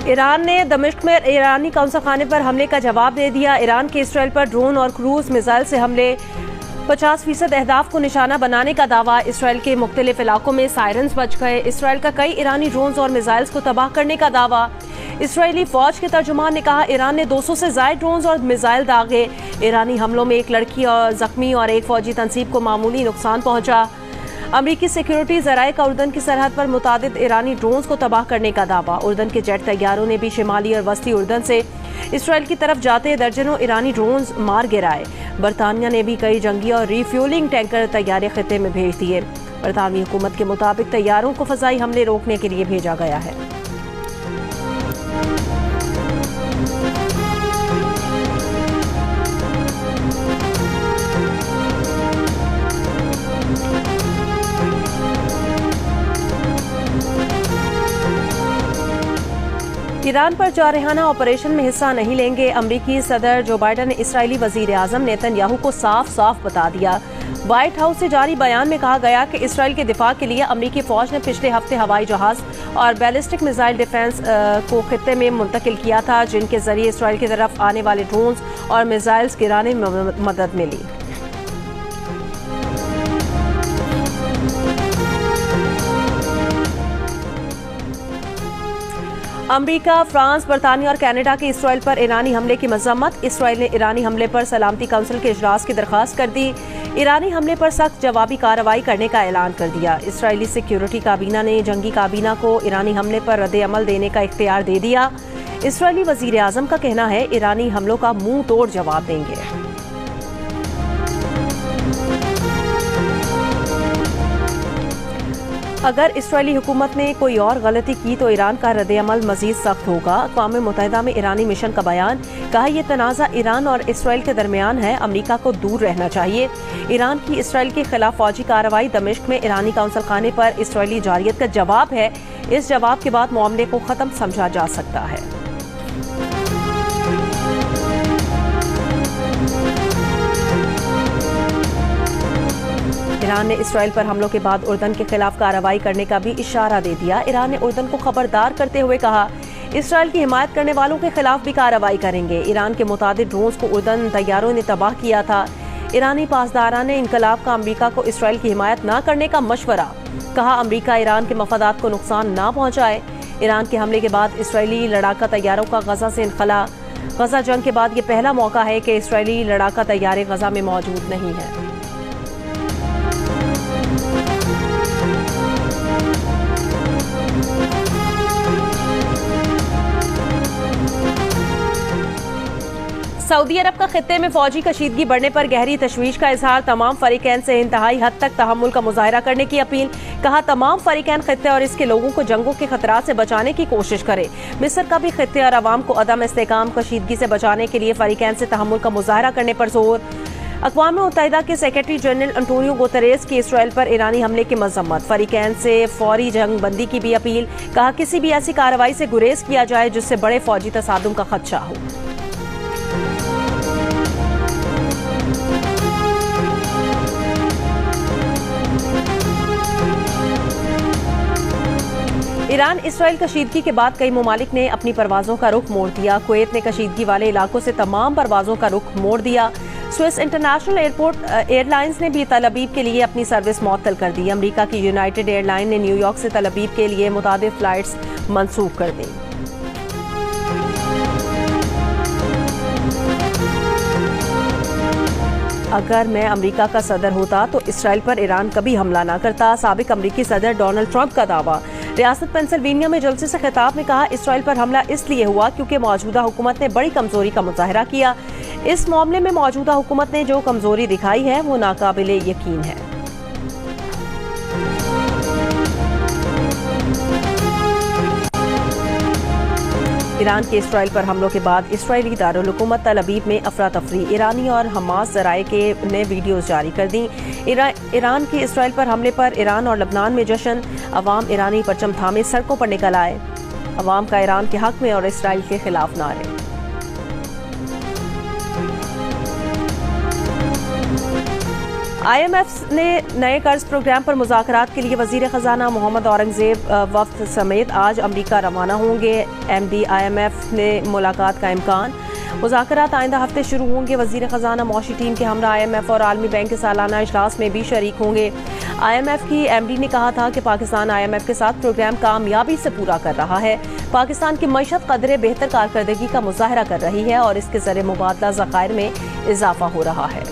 Iran ने दमिश्क में ईरानी कौंसल खाने पर हमले का जवाब दे दिया। ईरान के इसराइल पर ड्रोन और क्रूज मिसाइल से हमले, 50% अहदाफ को निशाना बनाने का दावा। इसराइल के मुख्तलिफ इलाकों में सायरन्स बज गए। इसराइल का कई ईरानी ड्रोन्स और मिसाइल्स को तबाह करने का दावा। इसराइली फौज के तर्जुमान ने कहा ईरान ने 200 से ज्यादा ड्रोन्स और मिसाइल दागे। ईरानी हमलों में एक लड़की और जख्मी और एक फौजी तंसीब को मामूली नुकसान पहुंचा। अमरीकी सिक्योरिटी जराये का उर्दन की सरहद पर मुतादिद ईरानी ड्रोन्स को तबाह करने का दावा। उर्दन के जेट तैयारों ने भी शिमाली और वस्ती उर्दन से इसराइल की तरफ जाते दर्जनों ईरानी ड्रोन्स मार गिराए। बरतानिया ने भी कई जंगी और रिफ्यूलिंग टैंकर तैयारे खिते में भेज दिए। बरतानवी हुकूमत के मुताबिक तैयारों को फजाई हमले रोकने के लिए भेजा गया है। ईरान पर जारहाना ऑपरेशन में हिस्सा नहीं लेंगे। अमरीकी सदर जो बाइडन ने इसराइली वजीर आजम नेतन्याहू को साफ साफ बता दिया। व्हाइट हाउस से जारी बयान में कहा गया कि इसराइल के दिफा के लिए अमरीकी फौज ने पिछले हफ्ते हवाई जहाज और बैलिस्टिक मिसाइल डिफेंस को खित्ते में मुंतकिल किया था, जिनके जरिए इसराइल की तरफ आने वाले ड्रोन्स और मिसाइल्स गिराने में मदद मिली। अमरीका, फ्रांस, बरतानिया और कनाडा के इसराइल पर ईरानी हमले की मजम्मत। इसराइल ने ईरानी हमले पर सलामती काउंसिल के इजलास की दरख्वास्त कर दी। ईरानी हमले पर सख्त जवाबी कार्रवाई करने का ऐलान कर दिया। इसराइली सिक्योरिटी काबीना ने जंगी काबीना को ईरानी हमले पर रद्द अमल देने का इख्तियार दे दिया। इसराइली वजीर आजम का कहना है ईरानी हमलों का मुंह तोड़ जवाब देंगे। अगर इसराइली हुकूमत ने कोई और गलती की तो ईरान का रद्द-ए-अमल मजीद सख्त होगा। अक़वाम मुत्तहिदा में ईरानी मिशन का बयान, कहा यह तनाज़ा ईरान और इसराइल के दरमियान है, अमरीका को दूर रहना चाहिए। ईरान की इसराइल के खिलाफ फौजी कार्रवाई दमिश्क में ईरानी कौंसल खाने पर इसराइली जारियत का जवाब है। इस जवाब के बाद मामले को ख़त्म समझा जा सकता है। ईरान ने इसराइल पर हमलों के बाद उर्दन के खिलाफ कार्रवाई करने का भी इशारा दे दिया। ईरान ने उर्दन को खबरदार करते हुए कहा इसराइल की हिमायत करने वालों के खिलाफ भी कार्रवाई करेंगे। ईरान के मुतादिद ड्रोन्स को उर्दन तैयारों ने तबाह किया था। ईरानी पासदारान ने इनकलाब का अमरीका को इसराइल की हिमायत न करने का मशवरा, कहा अमरीका ईरान के मफादात को नुकसान न पहुंचाए। ईरान के हमले के बाद इसराइली लड़ाका तैयारों का गजा से इनखला। गजा जंग के बाद ये पहला मौका है कि इसराइली लड़ाका तैयारे गजा में मौजूद नहीं है। सऊदी अरब का खित्ते में फौजी कशीदगी बढ़ने पर गहरी तशवीश का इजहार। तमाम फरीकैन से इंतहाई हद तक तहम्मुल का मुजाहरा करने की अपील, कहा तमाम फरीकैन खित्ते और इसके लोगों को जंगों के खतरात से बचाने की कोशिश करे। मिस्र का भी खित्ते और अवाम को अदम इस्तेकाम कशीदगी से बचाने के लिए फरीकैन से तहम्मुल का मुजाहरा करने पर जोर। अक़वाम मुत्तहिदा के सेक्रेटरी जनरल अंटोनियो गुतेरेस की इसराइल पर ईरानी हमले की मजम्मत, फरीकैन से फौरी जंग बंदी की भी अपील, कहा किसी भी ऐसी कार्रवाई से गुरेज किया जाए जिससे बड़े फौजी तसादुम का खदशा हो। ईरान इसराइल कशीदगी के बाद कई ममालिक ने अपनी परवाजों का रुख मोड़ दिया। कुवैत ने कशीदगी वाले इलाकों से तमाम परवाजों का रुख मोड़ दिया। स्विस इंटरनेशनल एयरलाइंस ने भी तल अवीव के लिए अपनी सर्विस मुअत्तल कर दी। अमरीका की यूनाइटेड एयरलाइन ने न्यूयॉर्क से तल अवीव के लिए मुतादिद फ्लाइट्स मंसूख कर दी। अगर मैं अमरीका का सदर होता तो इसराइल पर ईरान कभी हमला न करता, साबिक अमरीकी सदर डोनाल्ड ट्रंप का दावा। रियासत पेंसिल्वेनिया में जलसे से खिताब में कहा इसराइल पर हमला इसलिए हुआ क्योंकि मौजूदा हुकूमत ने बड़ी कमजोरी का मुजाहरा किया। इस मामले में मौजूदा हुकूमत ने जो कमजोरी दिखाई है वो नाकाबिले यकीन है। ईरान के इसराइल पर हमलों के बाद इसराइली दारुल हुकूमत तल अवीव में अफरा तफरी। ईरानी और हमास जराये के ने वीडियोस जारी कर दी। ईरान के इसराइल पर हमले पर ईरान और लबनान में जश्न, अवाम ईरानी परचम थामे सड़कों पर निकल आए। अवाम का ईरान के हक में और इसराइल के खिलाफ नारे। IMF ने नए कर्ज प्रोग्राम पर मुज़ाकरात के लिए वज़ीर ख़जाना मोहम्मद औरंगज़ेब वफ़द समेत आज अमरीका रवाना होंगे। MD IMF ने मुलाकात का इम्कान। मुज़ाकरात आइंदा हफ्ते शुरू होंगे। वज़ीर ख़जाना मौशी टीम के हमरा IMF और आलमी बैंक के सालाना इजलास में भी शरीक होंगे। IMF की MD ने कहा था कि पाकिस्तान IMF के साथ प्रोग्राम कामयाबी से पूरा कर रहा है। पाकिस्तान की मईशत कदरे बेहतर कारकर्दगी का मुजाहरा कर रही है और इसके ज़रिए मुबादला ज़खायर में इजाफा हो रहा है।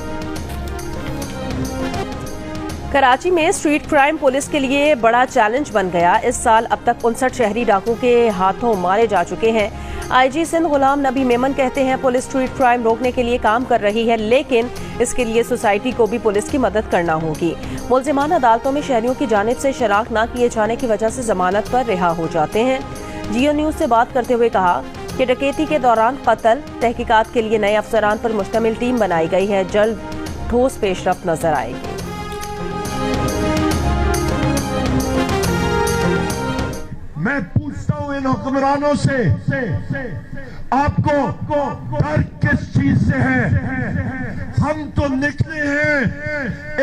कराची में स्ट्रीट क्राइम पुलिस के लिए बड़ा चैलेंज बन गया। इस साल अब तक 59 शहरी डाकुओं के हाथों मारे जा चुके हैं। IG सिंध गुलाम नबी मेमन कहते हैं पुलिस स्ट्रीट क्राइम रोकने के लिए काम कर रही है, लेकिन इसके लिए सोसाइटी को भी पुलिस की मदद करना होगी। मुल्जिमान अदालतों में शहरियों की जानिब से शराकत न किए जाने की वजह से जमानत पर रिहा हो जाते हैं। जियो न्यूज से बात करते हुए कहा कि डकैती के दौरान कत्ल तहकीकात के लिए नए अफसरान पर मुश्तमिल टीम बनाई गई है। जल्द ठोस पेशरफ्त नजर आएगी। मैं पूछता हूँ इन हुक्मरानों से आपको डर किस चीज से है? हम तो निकले हैं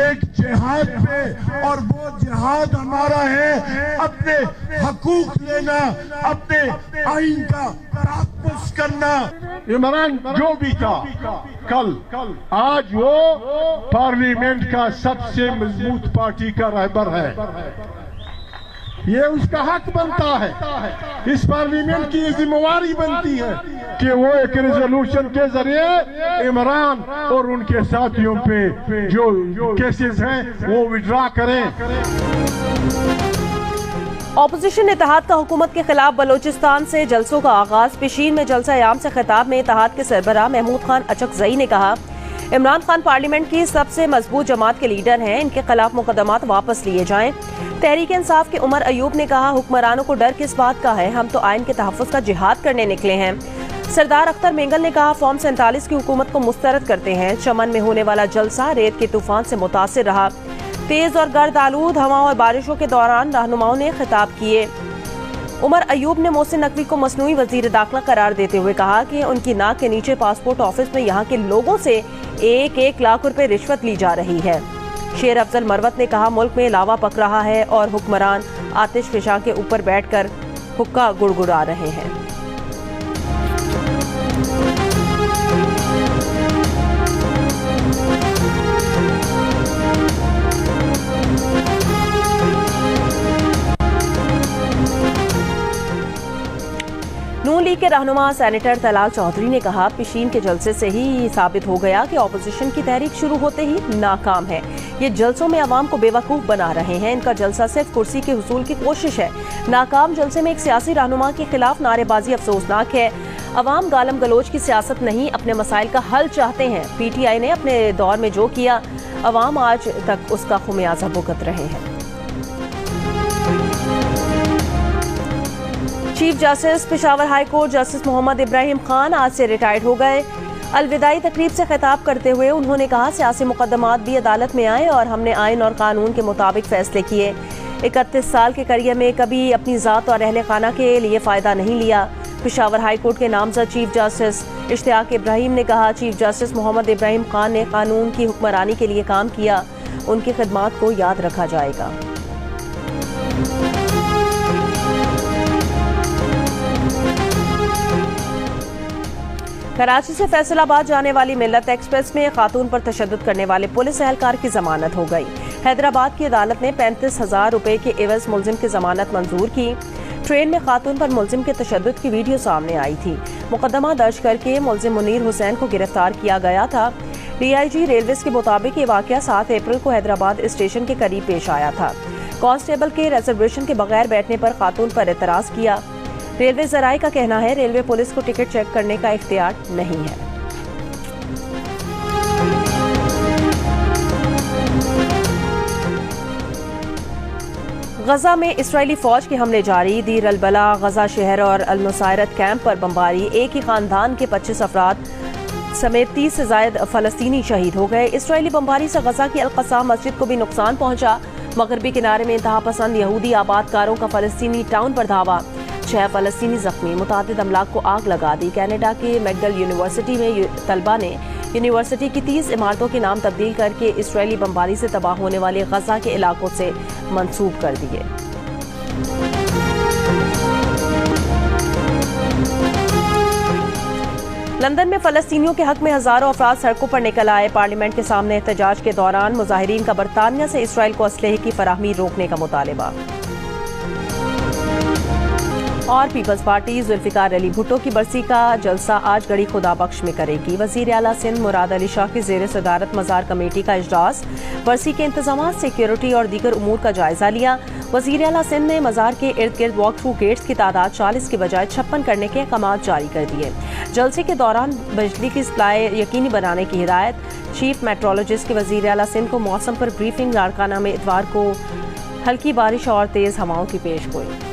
एक जिहाद पे और वो जिहाद हमारा है अपने हकूक लेना, अपने आइन का तहफ़्फ़ुज़ करना। इमरान जो भी था कल आज वो पार्लियामेंट का सबसे मजबूत पार्टी का रहबर है। ये उसका हक बनता है। इस पार्लियामेंट की जिम्मेवारी बनती है कि वो एक रेजोल्यूशन के जरिए इमरान और उनके साथियों पे जो केसेस हैं वो विड्रा करें। ऑपोजिशन इत्तेहाद का हुकूमत के खिलाफ बलोचिस्तान से जलसों का आगाज। पेशीन में जलसा याम से खिताब में इत्तेहाद के सरबराह महमूद खान अचकजई ने कहा इमरान खान पार्लियामेंट की सबसे मजबूत जमात के लीडर हैं, इनके खिलाफ मुकदमात वापस लिए जाएं। तहरीक इंसाफ के उमर अयूब ने कहा हुक्मरानों को डर किस बात का है, हम तो आइन के तहफ़्फ़ुज़ का जिहाद करने निकले हैं। सरदार अख्तर मेंगल ने कहा फॉर्म 47 की हुकूमत को मुस्तरद करते हैं। चमन में होने वाला जलसा रेत के तूफान से मुतासिर रहा। तेज और गर्द आलूद हवा और बारिशों के दौरान रहनुमाओं ने खिताब किए। उमर अयूब ने मोहसिन नकवी को मसनूई वजीर दाखिला करार देते हुए कहा कि उनकी नाक के नीचे पासपोर्ट ऑफिस में यहाँ के लोगों से 1-1 लाख रुपए रिश्वत ली जा रही है। शेर अफजल मरवत ने कहा मुल्क में लावा पक रहा है और हुक्मरान आतिश फिशा के ऊपर बैठकर हुक्का गुड़गुड़ा रहे हैं। नून लीग के रहनुमा सेनेटर तलाल चौधरी ने कहा पेशीन के जलसे से ही साबित हो गया कि ऑपोजिशन की तहरीक शुरू होते ही नाकाम है। ये जलसों में अवाम को बेवकूफ बना रहे हैं। इनका जलसा सिर्फ कुर्सी के हुसूल की कोशिश है। नाकाम जलसे में एक सियासी रहनुमा के खिलाफ नारेबाजी अफसोसनाक है। अवाम गालम गलोच की सियासत नहीं, अपने मसाइल का हल चाहते हैं। PTI ने अपने दौर में जो किया अवाम आज तक उसका खुमियाजा भुगत रहे हैं। Chief justice Peshawar high court justice Mohammad Ibrahim Khan आज से रिटायर्ड हो गए। अलविदाई तकरीब से खिताब करते हुए उन्होंने कहा सियासी मुकदमात भी अदालत में आए और हमने आइन और कानून के मुताबिक फैसले किए। 31 साल के करियर में कभी अपनी ज़ात और अहले खाना के लिए फ़ायदा नहीं लिया। पेशावर हाई कोर्ट के नामजद चीफ जस्टिस इश्तियाक इब्राहिम ने कहा चीफ जस्टिस मोहम्मद इब्राहिम खान ने कानून की हुक्मरानी के लिए काम किया, उनकी खिदमात को याद रखा जाएगा। कराची से फैसलाबाद जाने वाली मिल्लत एक्सप्रेस में खातून पर तशद्दुद करने वाले पुलिस एहलकार की जमानत हो गई। हैदराबाद की अदालत ने 35,000 रुपए के एवज मुलजिम की जमानत मंजूर की। ट्रेन में खातून पर मुलजिम के तशद्दुद की वीडियो सामने आई थी। मुकदमा दर्ज करके मुलजिम मुनीर हुसैन को गिरफ्तार किया गया था। DIG रेलवेज के मुताबिक ये वाकया 7 अप्रैल को हैदराबाद स्टेशन के करीब पेश आया था। कांस्टेबल के रिजर्वेशन के बगैर बैठने पर खातून पर एतराज किया। रेलवे जराये का कहना है रेलवे पुलिस को टिकट चेक करने का इख्तियार नहीं है। गजा में इस्राएली फौज के हमले जारी। दीर अल बला, गजा शहर और अल नुसायरत कैंप पर बमबारी। एक ही खानदान के 25 अफराद समेत 30 से ज्यादा फलस्तीनी शहीद हो गए। इस्राएली बमबारी से गजा की अल क़सा मस्जिद को भी नुकसान पहुंचा। मगरबी किनारे में इंतहा पसंद यहूदी आबादकारों का फलस्तीनी टाउन पर धावा। 6 फलस्तीनी जख्मी। मुतादिद अमलाक को आग लगा दी। कनाडा के मैकगल यूनिवर्सिटी में तलबा ने यूनिवर्सिटी की 30 इमारतों के नाम तब्दील करके इसराइली बमबारी से तबाह होने वाले गजा के इलाकों से मंसूब कर दिए। लंदन में फलस्तीनियों के हक में हजारों अफराद सड़कों पर निकल आए। पार्लियामेंट के सामने एहतजाज के दौरान मुजाहिरीन का बरतानिया से इसराइल को असलहे की फराहमी रोकने का मुतालबा। और पीपल्स पार्टी जुल्फिकार अली भुट्टो की बरसी का जलसा आज गढ़ी खुदाबख्श में करेगी। वजीर आला सिंध मुराद अली शाह की ज़ेर सदारत मज़ार कमेटी का इजलास। बरसी के इंतजाम, सिक्योरिटी और दीगर उमूर का जायजा लिया। वजीर आला सिंध ने मज़ार के इर्द गिर्द वॉक थ्रू गेट्स की तादाद 40 की बजाय 56 करने के अहकाम जारी कर दिए। जलसे के दौरान बिजली की सप्लाई यकीनी बनाने की हिदायत। चीफ मेट्रोलॉजिस्ट के वजीर आला सिंध को मौसम पर ब्रीफिंग। लाड़काना में इतवार को हल्की बारिश और तेज़ हवाओं की पेश गोई।